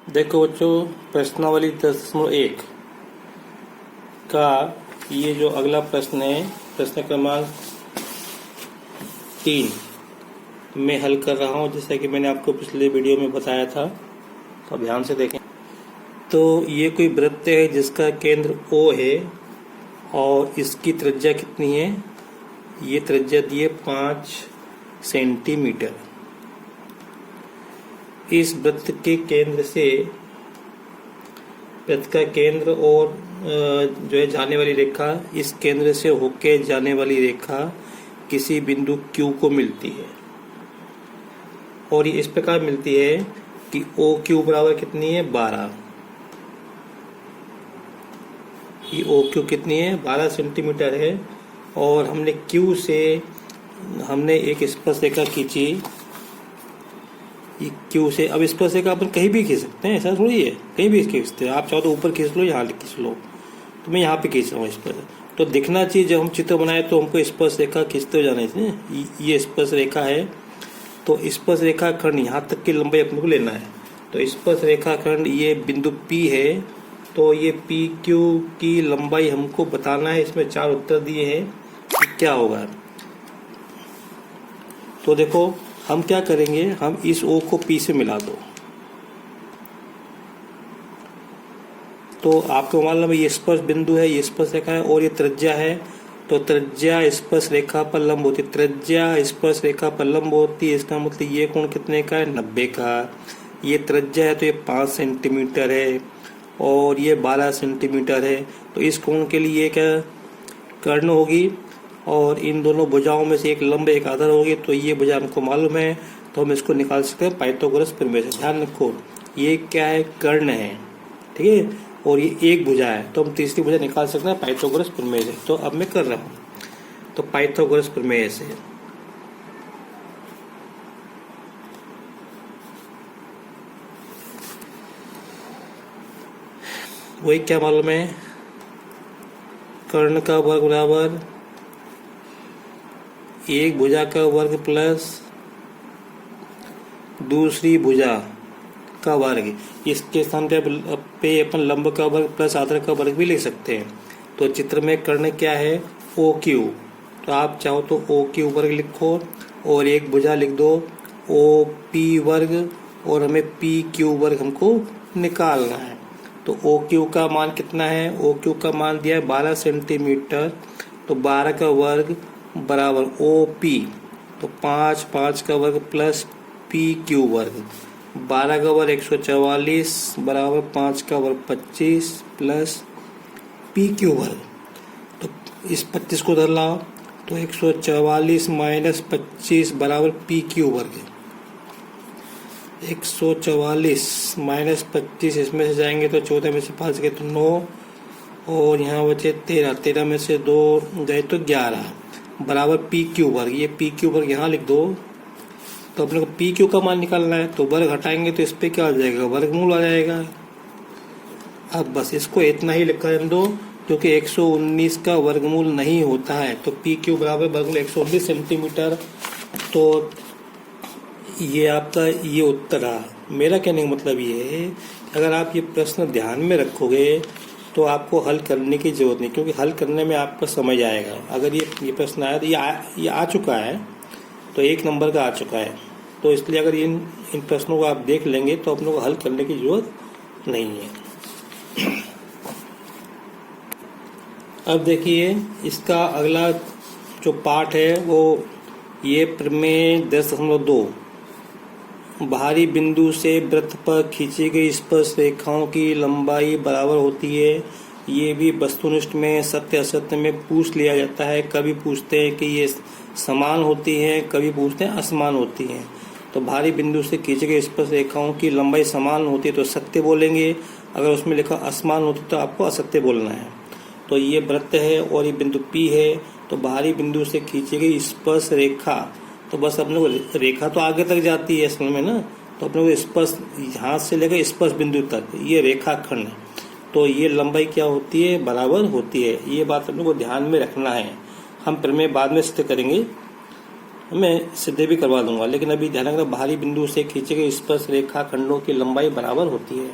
देखो बच्चों, प्रश्नावली 10.1 का ये जो अगला प्रश्न है, प्रश्न क्रमांक 3 मैं हल कर रहा हूँ, जैसा कि मैंने आपको पिछले वीडियो में बताया था। तो ध्यान से देखें। तो ये कोई वृत्त है जिसका केंद्र O है और इसकी त्रिज्या कितनी है? ये त्रिज्या दी है 5 सेंटीमीटर। इस वृत्त के केंद्र से वृत्त का केंद्र और जो है जाने वाली रेखा, इस केंद्र से होके जाने वाली रेखा किसी बिंदु Q को मिलती है और ये इस प्रकार मिलती है कि OQ बराबर कितनी है? 12। ये OQ कितनी है? 12 सेंटीमीटर है। और हमने Q से हमने एक स्पर्श रेखा खींची। Q से अब स्पर्श रेखा अपन कहीं भी खींच सकते हैं, ऐसा थोड़ी है, कहीं भी खींच सकते हैं। आप चाहो तो ऊपर खींच लो, यहाँ खींच लो, तो मैं यहाँ पे खींच रहा हूँ स्पर्श। तो दिखना चाहिए, जब हम चित्र बनाए तो हमको स्पर्श रेखा खींचते हुए जाना चाहिए। ये स्पर्श रेखा है, तो स्पर्श रेखा खंड यहाँ तक की लंबाई अपने को लेना है। तो स्पर्श रेखा खंड ये बिंदु P है, तो ये PQ की लंबाई हमको बताना है। इसमें 4 उत्तर दिए हैं कि क्या होगा। तो देखो हम क्या करेंगे, हम इस O को P से मिला दो। तो आपको मालूम है ये स्पर्श बिंदु है, ये स्पर्श रेखा है और ये त्रिज्या है। तो त्रिज्या स्पर्श रेखा पर लंब होती है, त्रिज्या स्पर्श रेखा पर लंब होती है। इसका मतलब ये कोण कितने का है? 90 का। ये त्रिज्या है तो ये 5 सेंटीमीटर है और ये 12 सेंटीमीटर है। तो इस कोण के लिए ये क्या कर्ण होगी और इन दोनों भुजाओं में से एक लंब एक आधार होगी। तो ये भुजा हमको मालूम है, तो हम इसको निकाल सकते हैं पाइथागोरस प्रमेय से। ध्यान रखो, ये क्या है? कर्ण है, ठीक है, और ये एक भुजा है, तो हम तीसरी भुजा निकाल सकते हैं पाइथागोरस प्रमेय से। तो अब मैं कर रहा हूँ, तो पाइथागोरस प्रमेय से वही क्या मालूम है? कर्ण का वर्ग बराबर एक भुजा का वर्ग प्लस दूसरी भुजा का वर्ग। इसके स्थान पे अपन लंब का वर्ग प्लस आधार का वर्ग भी लिख सकते हैं। तो चित्र में कर्ण क्या है? OQ। तो आप चाहो तो OQ वर्ग लिखो और एक भुजा लिख दो OP वर्ग, और हमें PQ वर्ग हमको निकालना है। तो OQ का मान कितना है? OQ का मान दिया है 12 सेंटीमीटर। तो 12 का वर्ग बराबर OP, तो 5 का वर्ग प्लस PQ वर्ग। 12 का वर्ग 144 बराबर 5 का वर्ग 25 प्लस PQ वर्ग। तो इस 25 को उधर लाओ, तो 144 माइनस 25 बराबर PQ वर्ग। 144 माइनस 25 इसमें से जाएंगे तो 14 में से 5 गए तो 9, और यहाँ बचे 13 में से 2 गए तो 11 बराबर PQ वर्ग। ये PQ वर्ग यहाँ लिख दो। तो अपने को PQ का मान निकालना है, तो वर्ग हटाएंगे तो इस पे क्या आ जाएगा? वर्गमूल आ जाएगा। अब बस इसको इतना ही लिखा दो, क्योंकि 119 का वर्गमूल नहीं होता है। तो PQ बराबर वर्गमूल 119 सेंटीमीटर। तो ये आपका ये उत्तर रहा। मेरा कहने का मतलब ये है, अगर आप ये प्रश्न ध्यान में रखोगे तो आपको हल करने की जरूरत नहीं, क्योंकि हल करने में आपको समझ आएगा। अगर ये प्रश्न आया तो ये आ चुका है, तो 1 नंबर का आ चुका है। तो इसलिए अगर इन प्रश्नों को आप देख लेंगे तो अपनों को हल करने की जरूरत नहीं है। अब देखिए, इसका अगला जो पार्ट है वो ये प्रमेय 10.2 बाहरी बिंदु से वृत्त पर खींची गई स्पर्श रेखाओं की लंबाई बराबर होती है। ये भी वस्तुनिष्ठ में सत्य असत्य में पूछ लिया जाता है। कभी पूछते हैं कि ये समान होती हैं, कभी पूछते हैं असमान होती हैं। तो बाहरी बिंदु से खींची गई स्पर्श रेखाओं की लंबाई समान होती है तो सत्य बोलेंगे, अगर उसमें लिखा असमान होती तो आपको असत्य बोलना है। तो ये वृत्त है और ये बिंदु P है। तो बाहरी बिंदु से खींची गई स्पर्श रेखा, तो बस अपने को रेखा तो आगे तक जाती है असल में ना, तो अपने को स्पर्श यहाँ से लेकर स्पर्श बिंदु तक ये रेखा खंड, तो ये लंबाई क्या होती है? बराबर होती है। ये बात अपने को ध्यान में रखना है। हम प्रमेय बाद में सिद्ध करेंगे। मैं सीधे भी करवा दूंगा, लेकिन अभी ध्यान रखना बाहरी बिंदु से खींचे गए स्पर्श रेखा खंडों की लंबाई बराबर होती है।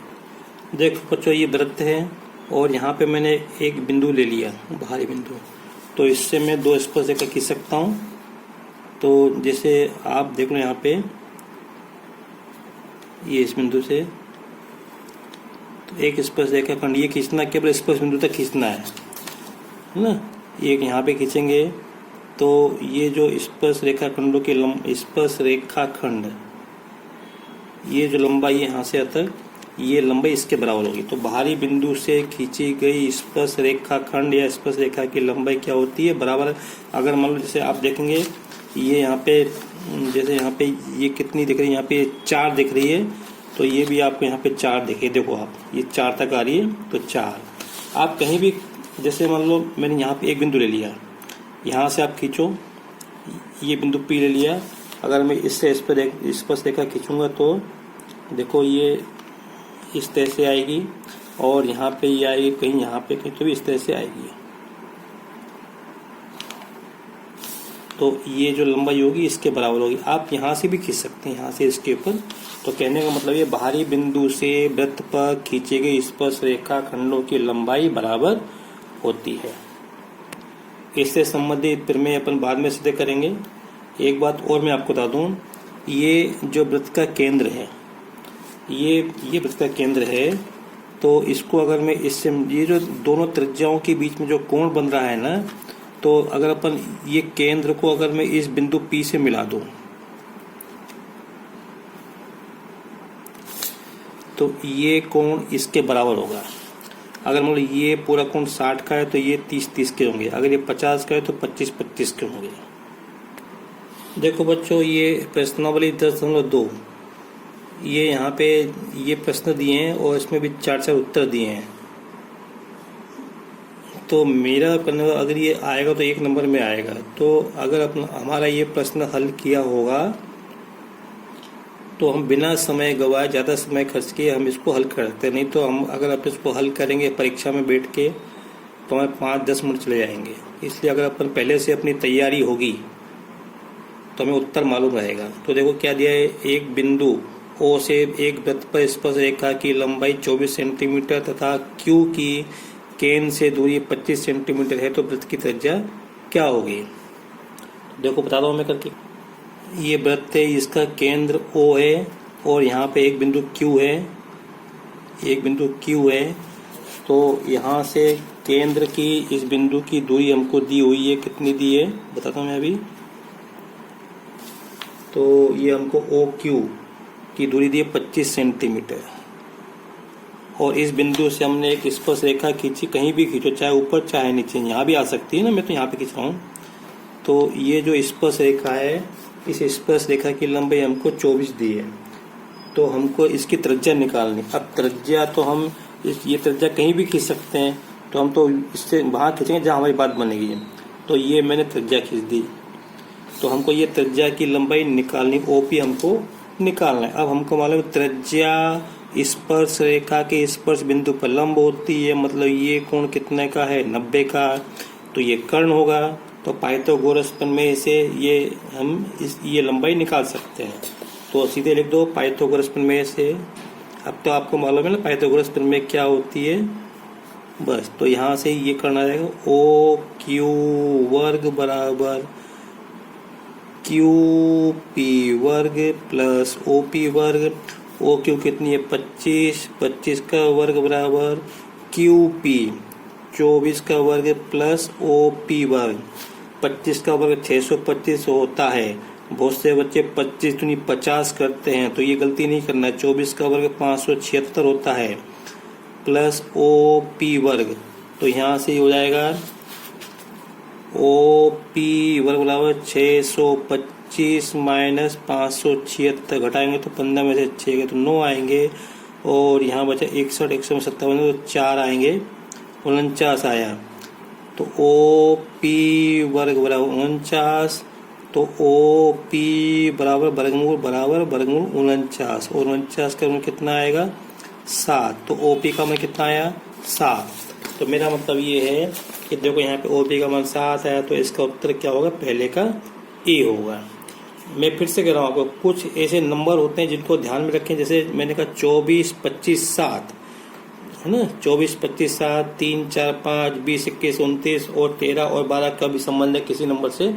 देखो बच्चों ये वृत्त है और यहाँ पे मैंने एक बिंदु ले लिया बाहरी बिंदु, तो इससे मैं दो स्पर्श रेखा खींच सकता हूँ। तो जैसे आप देख लो यहाँ पे ये इस बिंदु से तो एक स्पर्श रेखा खंड ये खींचना, केवल स्पर्श बिंदु तक खींचना है ना। एक यहाँ पे खींचेंगे तो ये जो स्पर्श रेखा खंडों के स्पर्श रेखा खंड ये जो लंबाई यहाँ से तक ये लंबाई इसके बराबर होगी। तो बाहरी बिंदु से खींची गई स्पर्श रेखा खंड या स्पर्श रेखा की लंबाई क्या होती है, बराबर। अगर मान लो जैसे आप देखेंगे ये यहाँ पे, जैसे यहाँ पे ये कितनी दिख रही है, यहाँ पे 4 दिख रही है, तो ये भी आपको यहाँ पे 4 दिखे। देखो आप ये 4 तक आ रही है, तो 4 आप कहीं भी, जैसे मान लो मैंने यहाँ पे एक बिंदु ले लिया, यहाँ से आप खींचो, ये बिंदु P ले लिया। अगर मैं इससे स्पर्श रेखा खींचूंगा तो देखो ये इस तरह से आएगी और यहाँ पे ये आएगी, कहीं यहाँ पे कहीं तो भी इस तरह से आएगी। तो ये जो लंबाई होगी इसके बराबर होगी। आप यहाँ से भी खींच सकते हैं, यहाँ से इसके ऊपर। तो कहने का मतलब ये बाहरी बिंदु से वृत्त पर खींचे गए स्पर्श रेखा खंडों की लंबाई बराबर होती है। इससे संबंधित फिर में अपन बाद में सिद्ध करेंगे। एक बात और मैं आपको बता दूं, ये जो वृत्त का केंद्र है, ये वृत्त का केंद्र है, तो इसको अगर मैं इससे, ये जो दोनों त्रिज्याओं के बीच में जो कोण बन रहा है ना, तो अगर अपन ये केंद्र को अगर मैं इस बिंदु P से मिला दूं तो ये कोण इसके बराबर होगा। अगर मान लो ये पूरा कोण 60 का है तो ये 30-30 के होंगे, अगर ये 50 का है तो 25-25 के होंगे। देखो बच्चों ये प्रश्नावली 10.2 ये यहाँ पे ये प्रश्न दिए हैं और इसमें भी 4 उत्तर दिए हैं। तो मेरा करने का अगर ये आएगा तो 1 नंबर में आएगा। तो अगर अपना हमारा ये प्रश्न हल किया होगा तो हम बिना समय गवाए, ज़्यादा समय खर्च किए हम इसको हल कर सकते हैं। नहीं तो हम अगर आप इसको हल करेंगे परीक्षा में बैठ के तो हमें 5-10 मिनट चले जाएंगे। इसलिए अगर अपन पहले से अपनी तैयारी होगी तो हमें उत्तर मालूम रहेगा। तो देखो क्या दिया है, एक बिंदु O से एक वृत्त पर स्पर्श रेखा की लंबाई 24 सेंटीमीटर तथा Q की केंद्र से दूरी 25 सेंटीमीटर है, तो वृत्त की त्रिज्या क्या होगी। देखो बता दो मैं करके। ये वृत्त है, इसका केंद्र O है और यहाँ पे एक बिंदु Q है, एक बिंदु Q है। तो यहाँ से केंद्र की इस बिंदु की दूरी हमको दी हुई है, कितनी दी है बताता हूँ मैं अभी। तो ये हमको OQ की दूरी दी है 25 सेंटीमीटर और इस बिंदु से हमने एक स्पर्श रेखा खींची, कहीं भी खींचो चाहे ऊपर चाहे नीचे, यहाँ भी आ सकती है ना, मैं तो यहाँ पे खींच रहा हूँ। तो ये जो स्पर्श रेखा है, इस स्पर्श रेखा की लंबाई हमको 24 दी है, तो हमको इसकी त्रिज्या निकालनी। अब त्रिज्या तो हम ये त्रिज्या कहीं भी खींच सकते हैं, तो हम तो इससे वहाँ खींचेंगे जहाँ हमारी बात बनेगी। तो ये मैंने त्रिज्या खींच दी, तो हमको ये त्रिज्या की लंबाई निकालनी, OP हमको निकालना है। अब हमको मालूम त्रिज्या स्पर्श रेखा के स्पर्श बिंदु पर लंब होती है, मतलब ये कोण कितने का है 90 का, तो ये कर्ण होगा। तो पाइथागोरस प्रमेय से ये हम ये लंबाई निकाल सकते हैं। तो सीधे लिख दो पाइथागोरस प्रमेय से। अब तो आपको मालूम है ना पाइथागोरस प्रमेय क्या होती है, बस। तो यहाँ से ये करना रहेगा OQ वर्ग बराबर QP वर्ग प्लस OP वर्ग। OQ कितनी है 25 का वर्ग बराबर QP 24 का वर्ग प्लस OP वर्ग। 25 का वर्ग 625 होता है। बहुत से बच्चे 25 दूनी 50 करते हैं, तो ये गलती नहीं करना। 24 का वर्ग 576 होता है प्लस OP वर्ग। तो यहाँ से हो जाएगा OP वर्ग बराबर 625 माइनस 576, घटाएंगे तो 15 में से 6 गए तो 9 आएंगे और यहाँ बचा 61, 157 तो 4 आएंगे, 49 आया। तो OP वर्ग बराबर 49, तो OP बराबर वर्गमूल 49 और 49 का कितना आएगा 7। तो OP का मान कितना आया 7। तो मेरा मतलब ये है कि देखो यहाँ पे OP का मान 7 आया, तो इसका उत्तर क्या होगा, पहले का A होगा। मैं फिर से कह रहा हूँ आपको, कुछ ऐसे नंबर होते हैं जिनको ध्यान में रखें। जैसे मैंने कहा 24, 25, 7 है ना, 24, 25, 7, 3, 4, 5, 20, 21, 29 और 13 और 12 का भी संबंध है किसी नंबर से,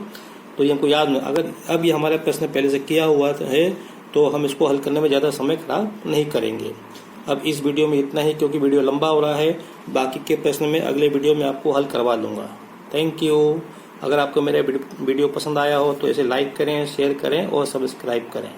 तो ये हमको याद नहीं। अगर अब ये हमारा प्रश्न पहले से किया हुआ है तो हम इसको हल करने में ज़्यादा समय खराब नहीं करेंगे। अब इस वीडियो में इतना ही, क्योंकि वीडियो लंबा हो रहा है। बाकी के प्रश्न में अगले वीडियो में आपको हल करवा लूँगा। Thank you. अगर आपको मेरा वीडियो पसंद आया हो तो इसे लाइक करें, शेयर करें और सब्सक्राइब करें।